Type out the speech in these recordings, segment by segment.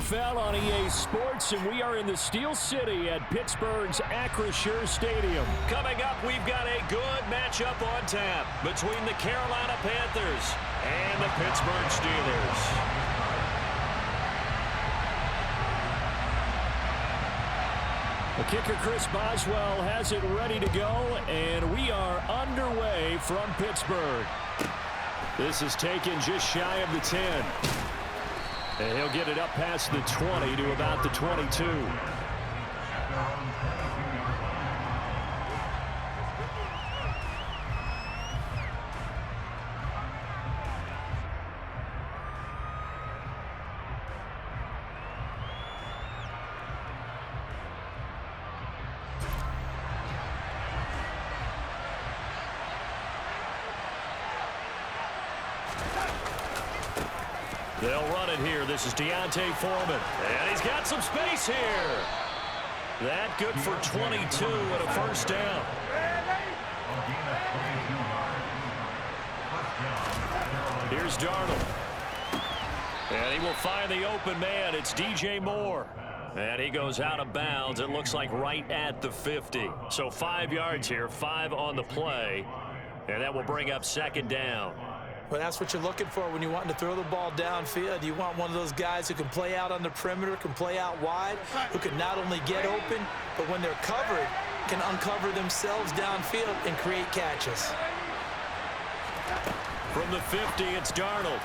NFL on EA Sports, and we are in the Steel City at Pittsburgh's Acrisure Stadium. Coming up, we've got a good matchup on tap between the Carolina Panthers and the Pittsburgh Steelers. The kicker, Chris Boswell, has it ready to go, and we are underway from Pittsburgh. This is taken just shy of the 10. And he'll get it up past the 20 to about the 22. They'll run it here. This is D'Onta Foreman. And he's got some space here. That good for 22 and a first down. Here's Darnold. And he will find the open man. It's DJ Moore. And he goes out of bounds. It looks like right at the 50. So 5 yards here, 5 on the play. And that will bring up second down. Well, that's what you're looking for when you want to throw the ball downfield. You want one of those guys who can play out on the perimeter, can play out wide, who can not only get open, but when they're covered, can uncover themselves downfield and create catches. From the 50, it's Darnold.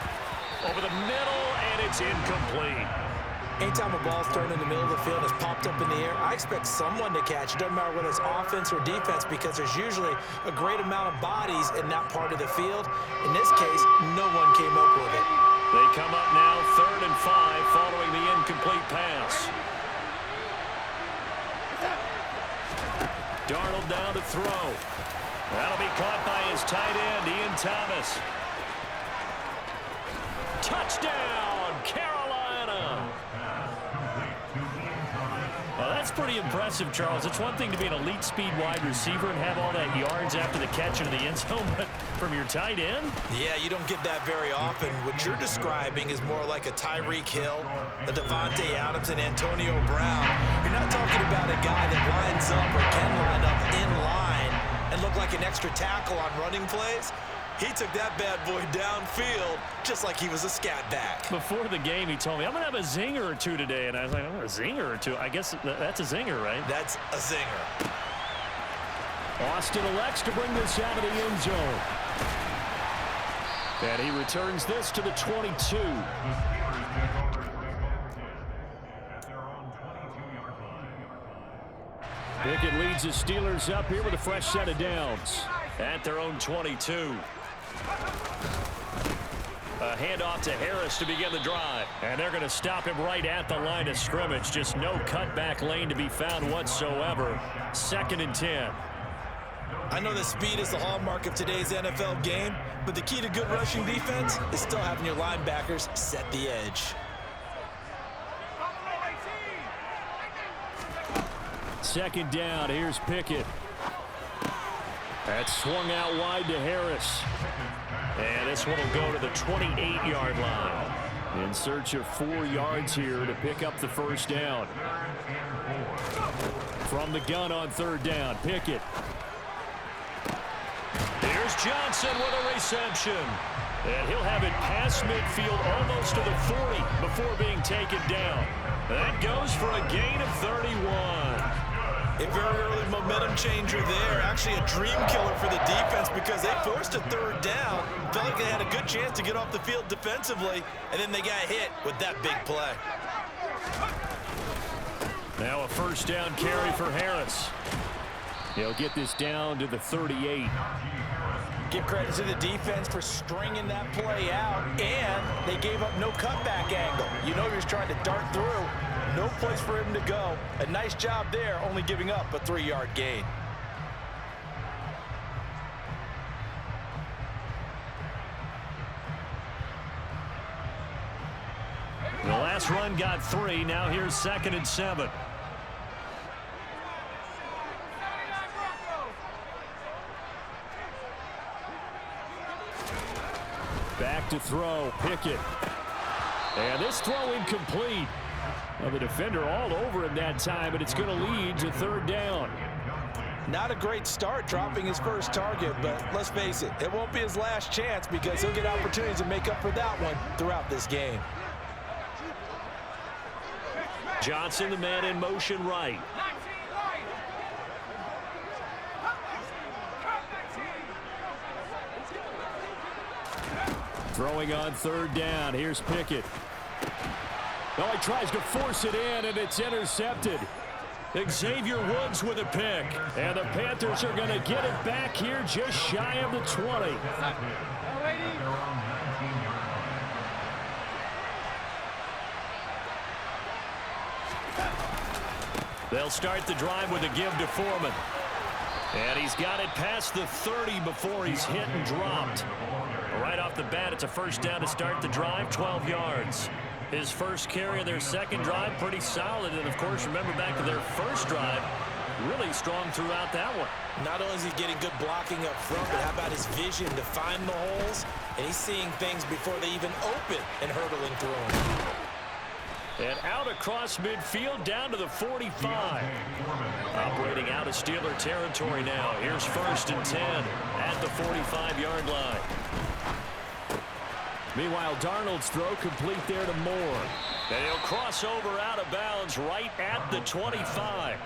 Over the middle, and it's incomplete. Anytime a ball's thrown in the middle of the field and it's popped up in the air, I expect someone to catch it. Doesn't matter whether it's offense or defense, because there's usually a great amount of bodies in that part of the field. In this case, no one came up with it. They come up now 3rd and 5 following the incomplete pass. Darnold down to throw. That'll be caught by his tight end, Ian Thomas. Touchdown, Carolina! Well, that's pretty impressive, Charles. It's one thing to be an elite speed wide receiver and have all that yards after the catch into the end zone, but from your tight end? Yeah, you don't get that very often. What you're describing is more like a Tyreek Hill, a Devontae Adams, and Antonio Brown. You're not talking about a guy that lines up or can line up in line and look like an extra tackle on running plays. He took that bad boy downfield just like he was a scat back. Before the game, he told me, I'm going to have a zinger or two today. And I was like, oh, a zinger or two? I guess that's a zinger, right? That's a zinger. Austin elects to bring this out of the end zone. And he returns this to the 22. Pickett leads the Steelers up here with a fresh set of downs. At their own 22. A handoff to Harris to begin the drive. And they're going to stop him right at the line of scrimmage. Just no cutback lane to be found whatsoever. 2nd and 10. I know that speed is the hallmark of today's NFL game, but the key to good rushing defense is still having your linebackers set the edge. 2nd down. Here's Pickett. That's swung out wide to Harris. And this one will go to the 28-yard line. In search of 4 yards here to pick up the first down. From the gun on 3rd down, Pickett. Here's Johnson with a reception. And he'll have it past midfield almost to the 40 before being taken down. That goes for a gain of 31. A very early momentum changer there. Actually a dream killer for the defense because they forced a 3rd down. Felt like they had a good chance to get off the field defensively, and then they got hit with that big play. Now a first down carry for Harris. He'll get this down to the 38. Give credit to the defense for stringing that play out, and they gave up no cutback angle. You know he was trying to dart through. No place for him to go. A nice job there, only giving up a 3-yard gain. The last run got 3. Now here's 2nd and 7. Back to throw, Pickett. And this throw incomplete. Well, the defender all over him that time, but it's going to lead to third down. Not a great start dropping his first target, but let's face it, it won't be his last chance because he'll get opportunities to make up for that one throughout this game. Johnson, the man in motion right. Throwing on third down. Here's Pickett. Oh, he tries to force it in, and it's intercepted. Xavier Woods with a pick. And the Panthers are going to get it back here just shy of the 20. They'll start the drive with a give to Foreman. And he's got it past the 30 before he's hit and dropped. Right off the bat, it's a first down to start the drive, 12 yards. His first carry of their second drive, pretty solid. And, of course, remember back to their first drive, really strong throughout that one. Not only is he getting good blocking up front, but how about his vision to find the holes? And he's seeing things before they even open and hurtling through them. And out across midfield, down to the 45. Operating out of Steeler territory now. Here's 1st and 10 at the 45-yard line. Meanwhile, Darnold's throw complete there to Moore. And he'll cross over out of bounds right at the 25.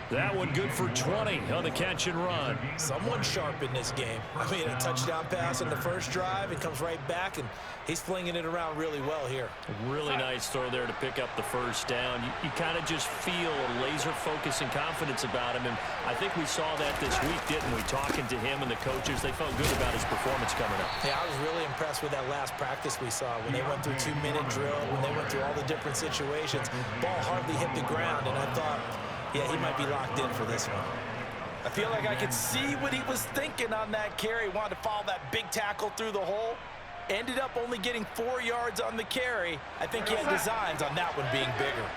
That one good for 20 on the catch and run. Someone sharp in this game. I mean, a touchdown pass in the first drive and comes right back, and he's flinging it around really well here. Really nice throw there to pick up the first down. You kind of just feel a laser focus and confidence about him, and I think we saw that this week, didn't we? Talking to him and the coaches, they felt good about his performance coming up. Yeah, I was really impressed with that last practice we saw when they went through 2-minute drill, when they went through all the different situations. Ball hardly hit the ground, and I thought, yeah, he might be locked in for this one. I feel like I could see what he was thinking on that carry. Wanted to follow that big tackle through the hole. Ended up only getting 4 yards on the carry. I think he had designs on that one being bigger.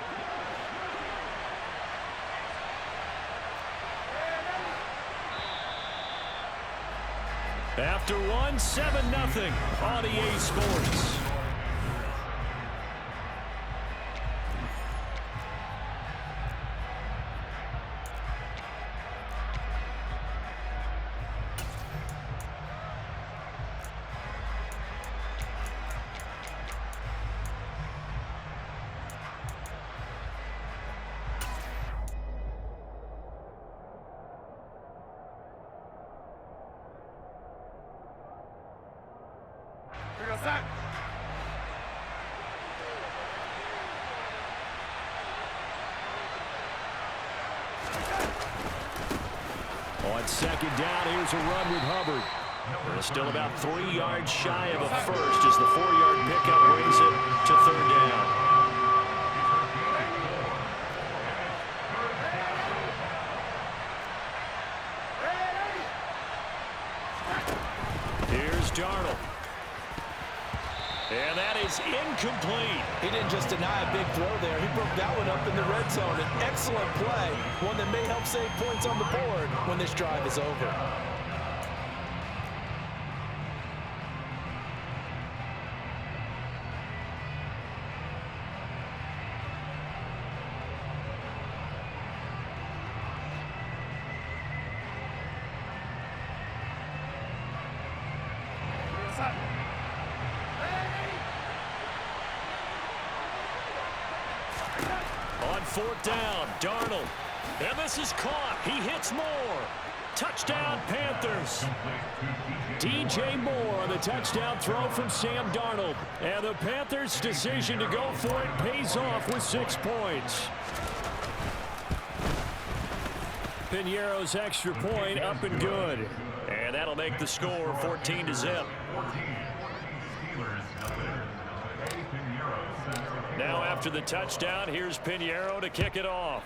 After one, 7-0 on EA Sports. On second down, here's a run with Hubbard. They're still about 3 yards shy of a first as the 4-yard pickup brings it to third down. Here's Darnold. And that is incomplete. He didn't just deny a big throw there. He broke that one up in the red zone. An excellent play, one that may help save points on the board when this drive is over. On fourth down, Darnold. And this is caught. He hits Moore. Touchdown, Panthers. DJ Moore on the touchdown throw from Sam Darnold. And the Panthers' decision to go for it pays off with 6 points. Piñeiro's extra point up and good. And that'll make the score 14-0. Now after the touchdown, here's Piñeiro to kick it off.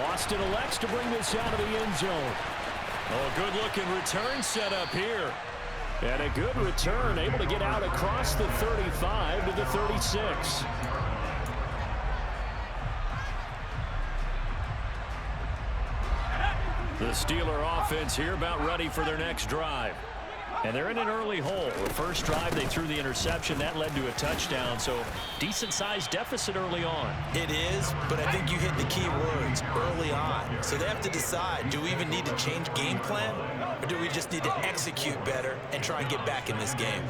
Austin elects to bring this out of the end zone. Oh, good-looking return set up here. And a good return, able to get out across the 35 to the 36. The Steeler offense here about ready for their next drive. And they're in an early hole. The first drive, they threw the interception. That led to a touchdown, so decent-sized deficit early on. It is, but I think you hit the key words, early on. So they have to decide, do we even need to change game plan, or do we just need to execute better and try and get back in this game?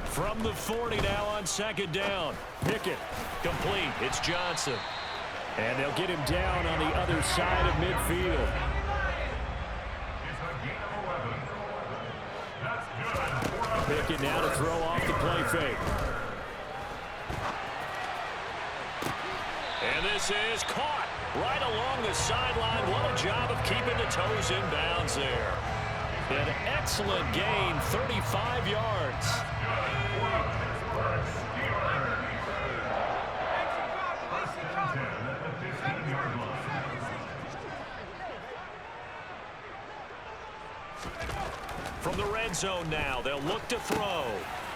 From the 40 now on second down. Pickett, complete. It's Johnson. And they'll get him down on the other side of midfield. Pickett now to throw off the play fake. And this is caught right along the sideline. What a job of keeping the toes in bounds there. An excellent gain, 35 yards. From the red zone now, they'll look to throw.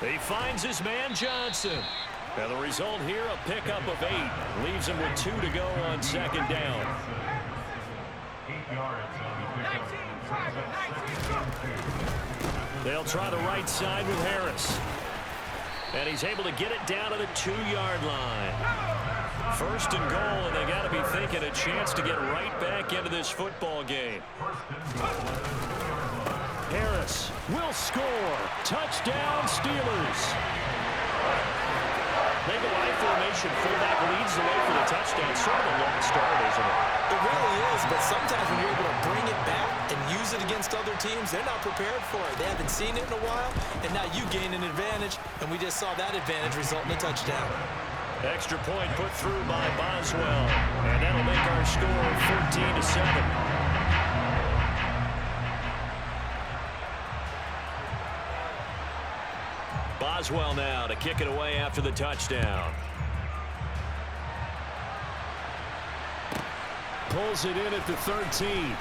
He finds his man Johnson. And the result here, a pickup of 8. Leaves him with 2 to go on second down. They'll try the right side with Harris. And he's able to get it down to the 2-yard line. First and goal, and they got to be thinking a chance to get right back into this football game. Harris will score. Touchdown, Steelers. They go I formation. Fullback leads the way for the touchdown. Sort of a lost art, isn't it? It really is, but sometimes when you're able to bring it back and use it against other teams, they're not prepared for it. They haven't seen it in a while, and now you gain an advantage, and we just saw that advantage result in a touchdown. Extra point put through by Boswell, and that'll make our score 14-7. Boswell now to kick it away after the touchdown. Pulls it in at the 13.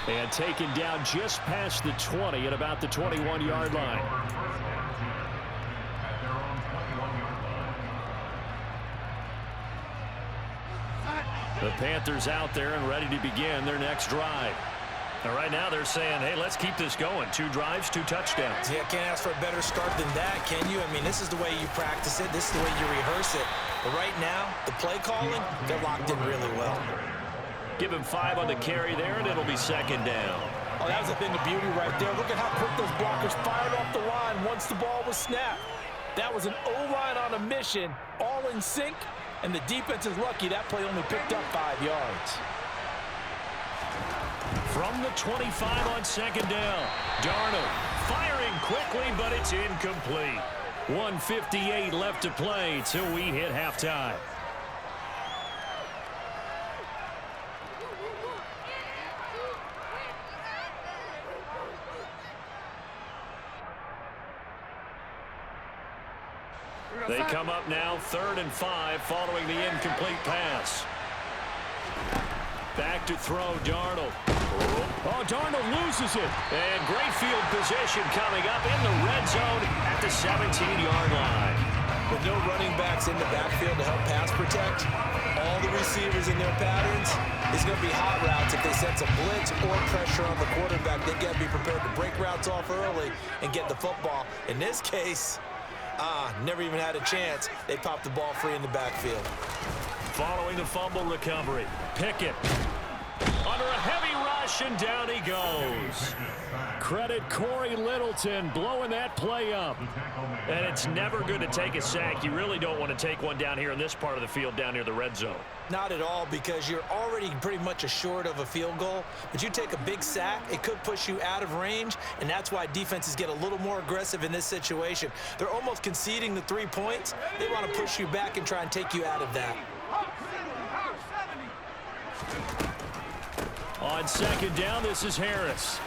And taken down just past the 20 at about the 21-yard line. The Panthers out there and ready to begin their next drive. Now, right now they're saying, hey, let's keep this going. 2 drives, 2 touchdowns. Yeah, can't ask for a better start than that, can you? I mean, this is the way you practice it. This is the way you rehearse it. But right now, the play calling, they're locked in really well. Give him 5 on the carry there, and it'll be second down. Oh, that was a thing of beauty right there. Look at how quick those blockers fired off the line once the ball was snapped. That was an O-line on a mission, all in sync, and the defense is lucky that play only picked up 5 yards. From the 25 on second down, Darnold firing quickly, but it's incomplete. 1:58 left to play till we hit halftime. They come up now 3rd and 5 following the incomplete pass. Back to throw, Darnold. Oh, Darnold loses it. And great field position coming up in the red zone at the 17-yard line. With no running backs in the backfield to help pass protect, all the receivers in their patterns is going to be hot routes. If they sense a blitz or pressure on the quarterback, they've got to be prepared to break routes off early and get the football. In this case, never even had a chance. They popped the ball free in the backfield. Following the fumble recovery, Pickett under a heavy rush, and down he goes. Credit Corey Littleton blowing that play up. And it's never good to take a sack. You really don't want to take one down here in this part of the field down near the red zone. Not at all, because you're already pretty much assured of a field goal. But you take a big sack, it could push you out of range, and that's why defenses get a little more aggressive in this situation. They're almost conceding the 3 points. They want to push you back and try and take you out of that. On second down, this is Harris.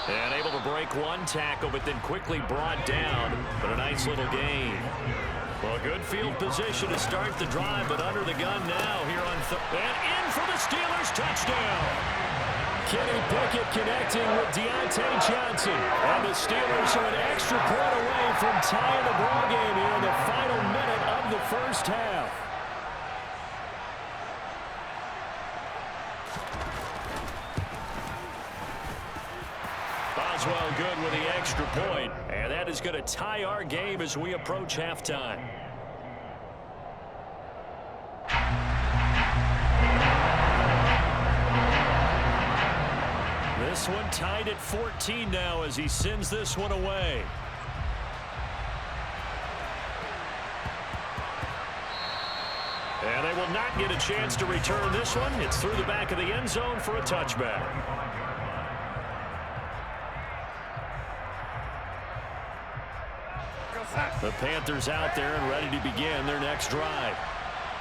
And able to break one tackle, but then quickly brought down. But a nice little gain. Well, good field position to start the drive, but under the gun now here on and in for the Steelers touchdown. Kenny Pickett connecting with Deontay Johnson. And the Steelers are an extra point away from tying the ball game here in the final minute of the first half. as well good with the extra point. And that is going to tie our game as we approach halftime. This one tied at 14 now as he sends this one away. And they will not get a chance to return this one. It's through the back of the end zone for a touchback. The Panthers out there and ready to begin their next drive.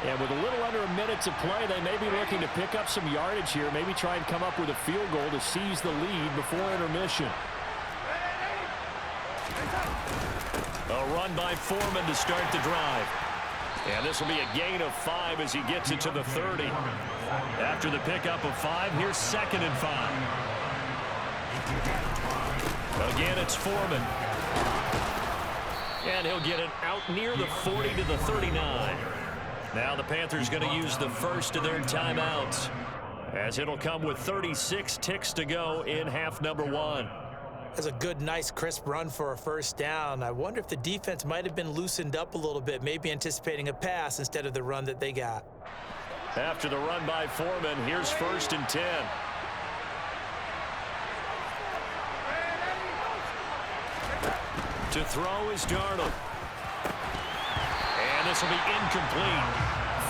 And with a little under a minute to play, they may be looking to pick up some yardage here, maybe try and come up with a field goal to seize the lead before intermission. A run by Foreman to start the drive. And this will be a gain of 5 as he gets it to the 30. After the pickup of 5, here's 2nd and 5. Again, it's Foreman. And he'll get it out near the 40 to the 39. Now the Panthers going to use the first of their timeouts, as it'll come with 36 ticks to go in half number 1. That's a good, nice, crisp run for a first down. I wonder if the defense might have been loosened up a little bit, maybe anticipating a pass instead of the run that they got. After the run by Foreman, here's 1st and 10. To throw is Darnold. And this will be incomplete.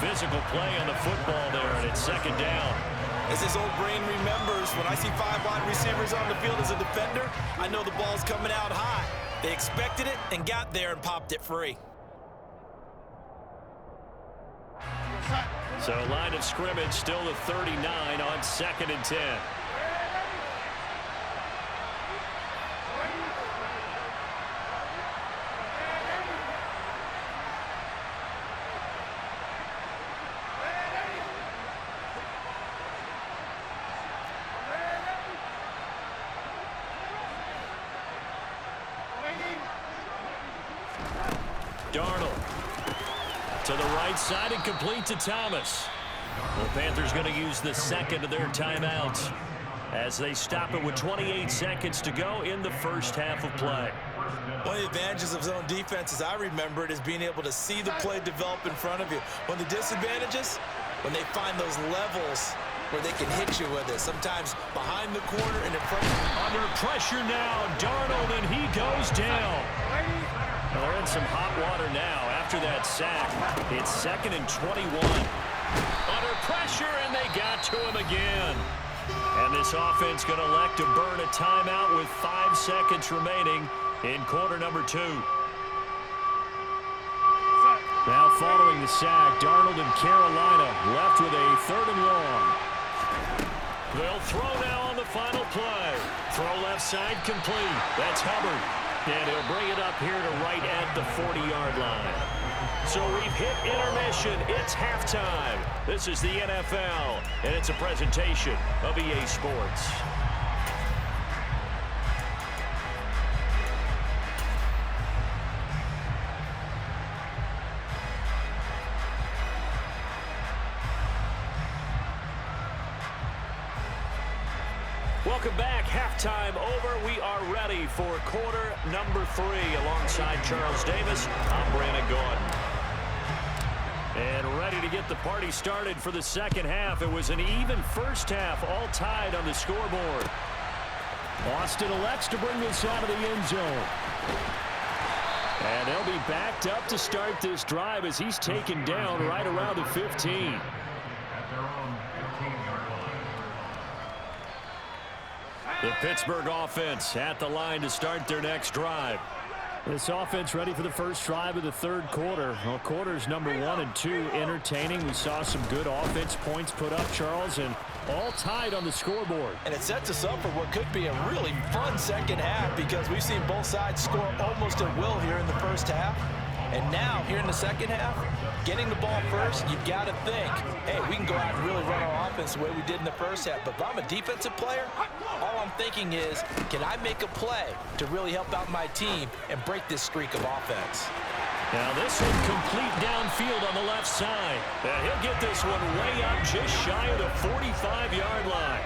Physical play on the football there, and it's 2nd down. As his old brain remembers, when I see 5 wide receivers on the field as a defender, I know the ball's coming out high. They expected it and got there and popped it free. So line of scrimmage still the 39 on 2nd and 10. Darnold to the right side and complete to Thomas. The Panthers going to use the 2nd of their timeouts as they stop it with 28 seconds to go in the first half of play. One of the advantages of zone defense, as I remember it, is being able to see the play develop in front of you. One of the disadvantages, when they find those levels where they can hit you with it, sometimes behind the corner and in front of you. Under pressure now, Darnold, and he goes down. Well, they're in some hot water now after that sack. It's 2nd and 21. Under pressure, and they got to him again. And this offense going to elect to burn a timeout with 5 seconds remaining in quarter number 2. Now following the sack, Darnold and Carolina left with a 3rd and long. They'll throw now on the final play. Throw left side complete. That's Hubbard. And he'll bring it up here to right at the 40-yard line. So we've hit intermission. It's halftime. This is the NFL, and it's a presentation of EA Sports. Welcome back. Halftime over. We are ready for quarter number 3. Alongside Charles Davis, I'm Brandon Gordon. And ready to get the party started for the second half. It was an even first half, all tied on the scoreboard. Austin elects to bring this out of the end zone. And they'll be backed up to start this drive as he's taken down right around the 15. The Pittsburgh offense at the line to start their next drive. This offense ready for the first drive of the third quarter. Well, quarters number 1 and 2 entertaining. We saw some good offense points put up, Charles, and all tied on the scoreboard. And it sets us up for what could be a really fun second half because we've seen both sides score almost at will here in the first half. And now, here in the second half, getting the ball first, you've got to think, hey, we can go out and really run our offense the way we did in the first half. But if I'm a defensive player, all I'm thinking is, can I make a play to really help out my team and break this streak of offense? Now this one complete downfield on the left side. He'll get this one way up just shy of the 45-yard line.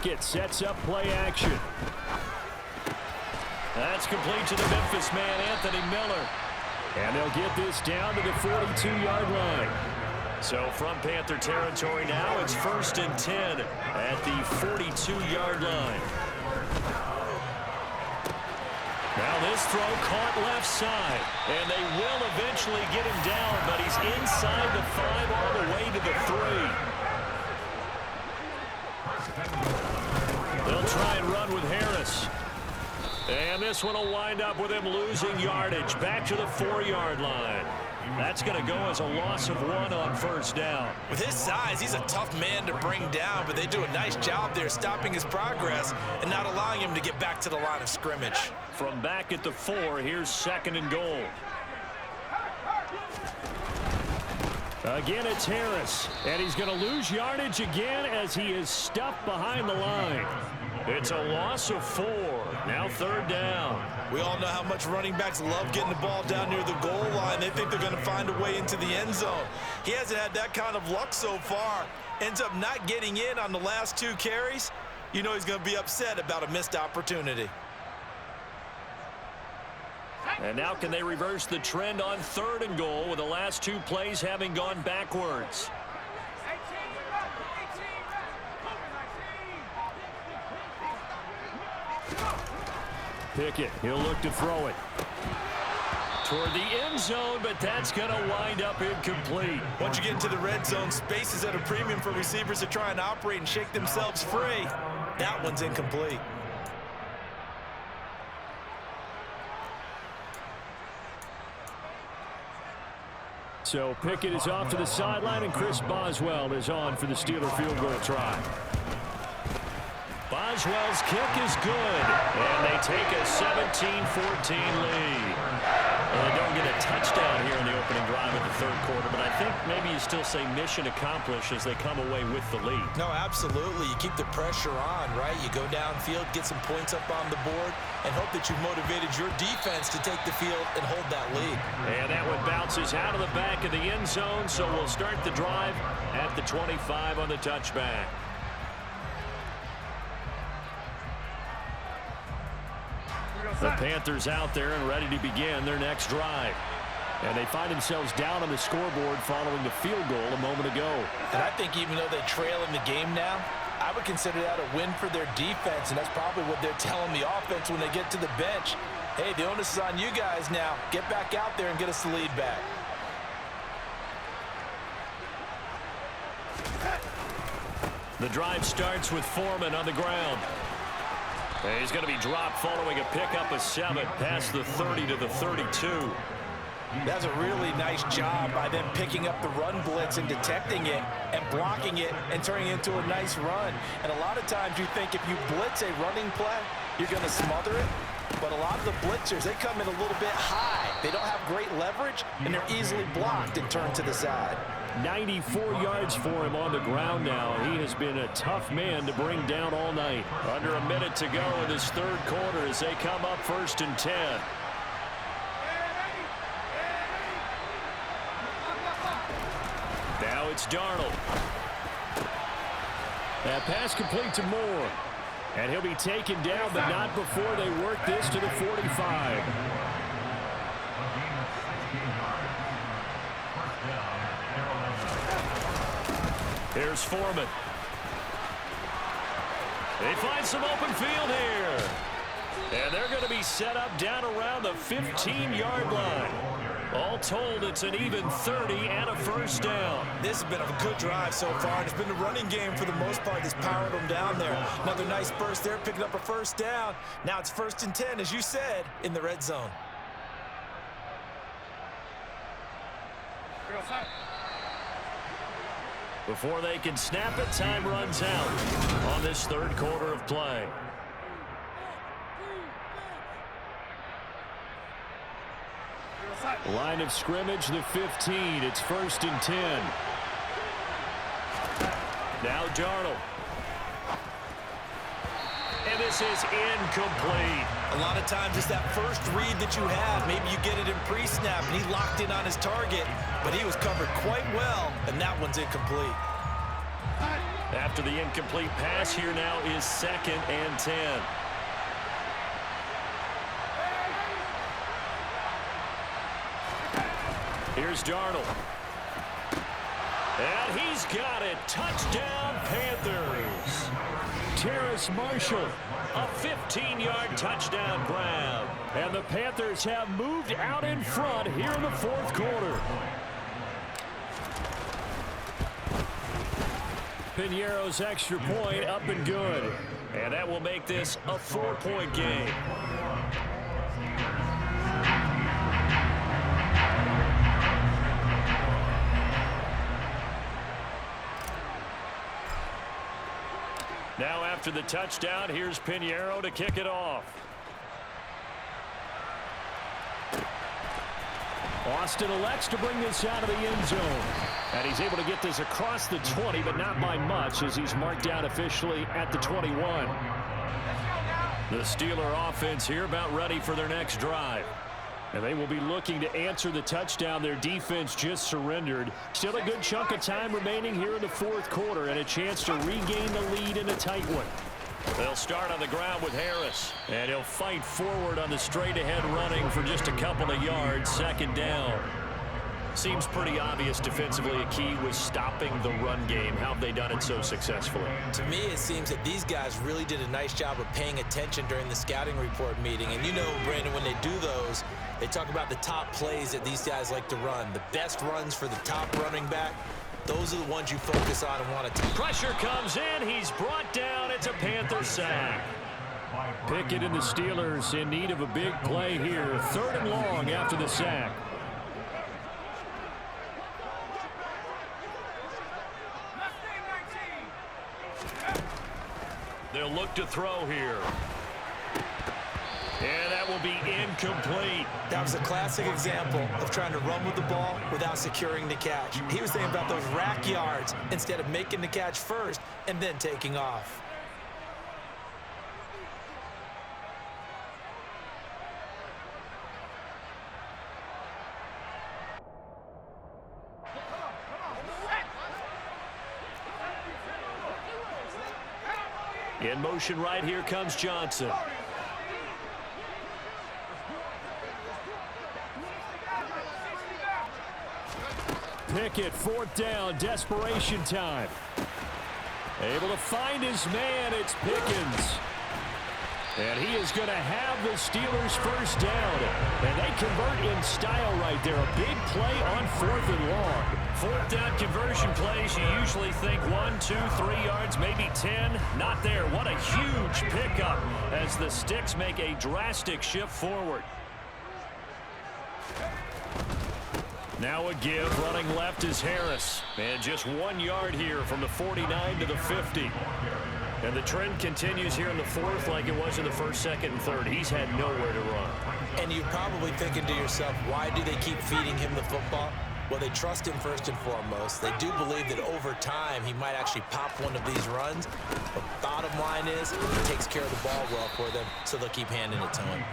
Pickett sets up play action. That's complete to the Memphis man, Anthony Miller. And they'll get this down to the 42-yard line. So from Panther territory now, it's 1st and 10 at the 42-yard line. Now this throw caught left side, and they will eventually get him down, but he's inside the 5 all the way to the 3. They'll try and run with Harris. And this one will wind up with him losing yardage back to the 4-yard line. That's going to go as a loss of 1 on 1st down. With his size, he's a tough man to bring down, but they do a nice job there stopping his progress and not allowing him to get back to the line of scrimmage. From back at the 4, here's 2nd and goal. Again, it's Harris, and he's going to lose yardage again as he is stuffed behind the line. It's a loss of 4. Now 3rd down. We all know how much running backs love getting the ball down near the goal line. They think they're going to find a way into the end zone. He hasn't had that kind of luck so far. Ends up not getting in on the last 2 carries. You know he's going to be upset about a missed opportunity. And now can they reverse the trend on 3rd and goal with the last 2 plays having gone backwards? Pickett, he'll look to throw it. Toward the end zone, but that's going to wind up incomplete. Once you get into the red zone, space is at a premium for receivers to try and operate and shake themselves free. That one's incomplete. So Pickett is off to the sideline, and Chris Boswell is on for the Steeler field goal try. Boswell's kick is good, and they take a 17-14 lead. Well, they don't get a touchdown here in the opening drive of the 3rd quarter, but I think maybe you still say mission accomplished as they come away with the lead. No, absolutely. You keep the pressure on, right? You go downfield, get some points up on the board, and hope that you've motivated your defense to take the field and hold that lead. And that one bounces out of the back of the end zone, so we'll start the drive at the 25 on the touchback. The Panthers out there and ready to begin their next drive. And they find themselves down on the scoreboard following the field goal a moment ago. And I think even though they trail in the game now, I would consider that a win for their defense, and that's probably what they're telling the offense when they get to the bench. Hey, the onus is on you guys now. Get back out there and get us the lead back. The drive starts with Foreman on the ground. And he's going to be dropped following a pickup of 7 past the 30 to the 32. That's a really nice job by them picking up the run blitz and detecting it and blocking it and turning it into a nice run. And a lot of times you think if you blitz a running play, you're going to smother it. But a lot of the blitzers, they come in a little bit high. They don't have great leverage, and they're easily blocked and turned to the side. 94 yards for him on the ground now. He has been a tough man to bring down all night. Under a minute to go in this 3rd quarter as they come up 1st and 10. Now it's Darnold. That pass complete to Moore. And he'll be taken down, but not before they work this to the 45. Here's Foreman. They find some open field here. And they're going to be set up down around the 15-yard line. All told, it's an even 30 and a 1st down. This has been a good drive so far, and it's been the running game for the most part that's powered them down there. Another nice burst there, picking up a 1st down. Now it's 1st and 10, as you said, in the red zone. Before they can snap it, time runs out on this 3rd quarter of play. Line of scrimmage, the 15. It's 1st and 10. Now Darnold. And this is incomplete. A lot of times it's that first read that you have. Maybe you get it in pre-snap, and he locked in on his target, but he was covered quite well, and that one's incomplete. After the incomplete pass, here now is 2nd and 10. Here's Darnold. And he's got it. Touchdown, Panthers. Terrace Marshall. A 15-yard touchdown grab. And the Panthers have moved out in front here in the 4th quarter. Piñeiro's extra point up and good. And that will make this a 4-point game. Now after the touchdown, here's Piñeiro to kick it off. Austin elects to bring this out of the end zone. And he's able to get this across the 20, but not by much, as he's marked down officially at the 21. The Steeler offense here about ready for their next drive. And they will be looking to answer the touchdown their defense just surrendered. Still a good chunk of time remaining here in the 4th quarter, and a chance to regain the lead in a tight one. They'll start on the ground with Harris, and he'll fight forward on the straight-ahead running for just a couple of yards, 2nd down. Seems pretty obvious defensively a key was stopping the run game. How have they done it so successfully? To me, it seems that these guys really did a nice job of paying attention during the scouting report meeting. And you know, Brandon, when they do those, they talk about the top plays that these guys like to run. The best runs for the top running back, those are the ones you focus on and want to take. Pressure comes in. He's brought down. It's a Panther sack. Pickett and the Steelers in need of a big play here. 3rd and long after the sack. They'll look to throw here. And that will be incomplete. That was a classic example of trying to run with the ball without securing the catch. He was thinking about those rack yards instead of making the catch first and then taking off. In motion right here comes Johnson. Pickett, 4th down, desperation time. Able to find his man, it's Pickens. And he is going to have the Steelers' 1st down. And they convert in style right there. A big play on 4th and long. 4th down conversion plays, you usually think 1, 2, 3 yards, maybe 10. Not there. What a huge pickup as the Sticks make a drastic shift forward. Now a give. Running left is Harris. And just 1 yard here from the 49 to the 50. And the trend continues here in the 4th like it was in the 1st, 2nd, and 3rd. He's had nowhere to run. And you're probably thinking to yourself, why do they keep feeding him the football? Well, they trust him first and foremost. They do believe that over time he might actually pop one of these runs. But bottom line is he takes care of the ball well for them, so they'll keep handing it to him.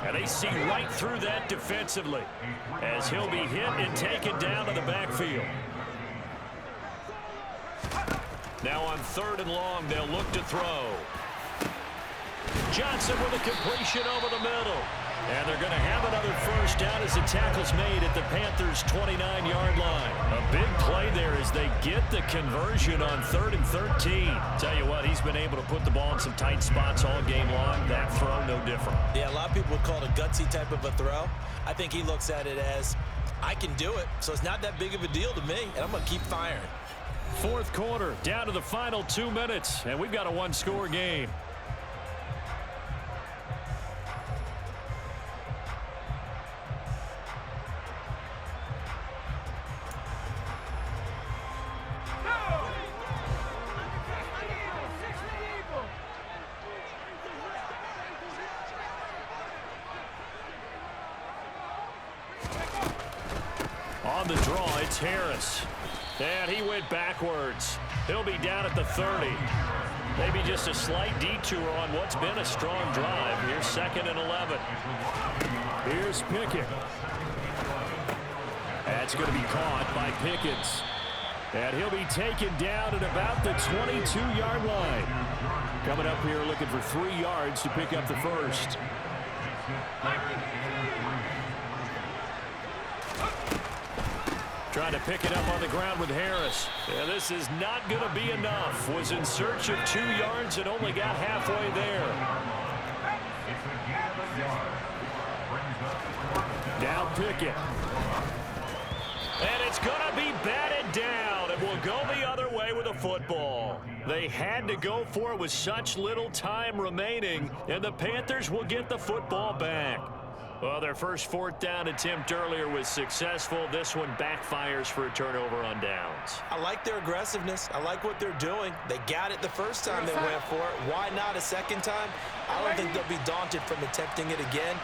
And they see right through that defensively as he'll be hit and taken down to the backfield. Now on 3rd and long, they'll look to throw. Johnson with a completion over the middle. And they're going to have another 1st down as the tackle's made at the Panthers' 29-yard line. A big play there as they get the conversion on 3rd and 13. Tell you what, he's been able to put the ball in some tight spots all game long. That throw, no different. Yeah, a lot of people would call it a gutsy type of a throw. I think he looks at it as, I can do it, so it's not that big of a deal to me, and I'm going to keep firing. 4th quarter, down to the final 2 minutes, and we've got a 1-score game. On the draw, it's Harris. And he went backwards. He'll be down at the 30. Maybe just a slight detour on what's been a strong drive. Here's 2nd and 11. Here's Pickett. That's going to be caught by Pickens. And he'll be taken down at about the 22-yard line. Coming up here looking for 3 yards to pick up the first. Trying to pick it up on the ground with Harris. And this is not going to be enough. Was in search of 2 yards and only got halfway there. Now Pickett. And it's going to be batted down. It will go the other way with the football. They had to go for it with such little time remaining, and the Panthers will get the football back. Well, their first 4th down attempt earlier was successful. This one backfires for a turnover on downs. I like their aggressiveness. I like what they're doing. They got it the first time they went for it. Why not a second time? I don't think they'll be daunted from attempting it again.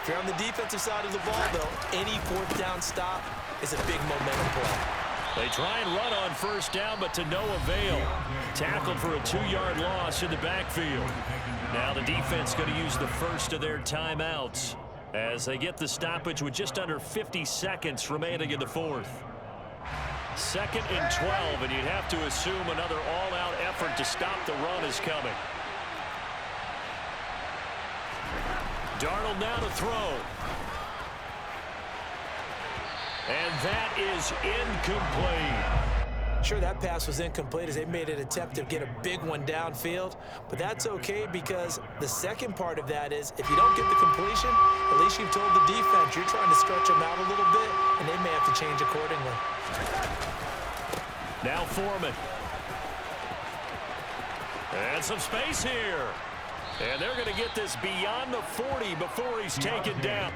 If you're on the defensive side of the ball, though, any 4th down stop is a big momentum play. They try and run on first down, but to no avail. Tackled for a 2-yard loss in the backfield. Now the defense going to use the first of their timeouts as they get the stoppage with just under 50 seconds remaining in the 4th. 2nd and 12, and you'd have to assume another all-out effort to stop the run is coming. Darnold now to throw. And that is incomplete. Sure, that pass was incomplete as they made an attempt to get a big one downfield, but that's okay because the second part of that is if you don't get the completion, at least you've told the defense you're trying to stretch them out a little bit, and they may have to change accordingly. Now Foreman. And some space here. And they're going to get this beyond the 40 before he's taken down.